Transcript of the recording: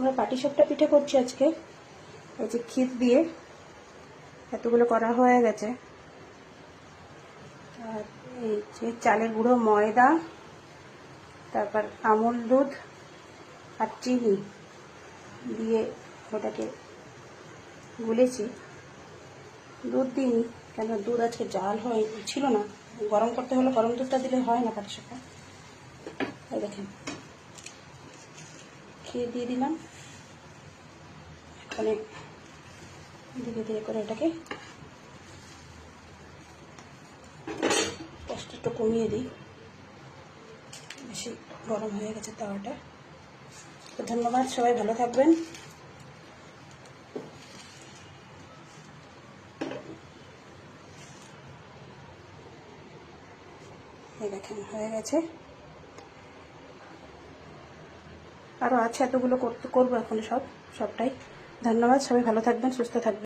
আমরা পাটিসাপটা পিঠে করছি আজকে। এই যে ক্ষীর দিয়ে এতগুলো করা হয়ে গেছে। আর এই যে চালের গুঁড়ো, ময়দা, তারপর আমুল দুধ আর চিনি দিয়ে ওটাকে গুলেছি। দুধ দিইনি, কেন দুধ আজকে জাল ছিল না, গরম করতে হলে গরম দুধটা দিলে হয় না পাটিসাপটা। এই দেখেন ক্ষীর দিয়ে দিলাম। এখানে ধীরে ধীরে করে এটাকে কষ্ট একটু কমিয়ে দিই, বেশি গরম হয়ে গেছে তাওয়াটা। তো ধন্যবাদ, সবাই ভালো থাকবেন। এই দেখেন হয়ে গেছে, আরও আছে এতগুলো করবো এখন সবটাই। ধন্যবাদ, সবাই ভালো থাকবেন, সুস্থ থাকবেন।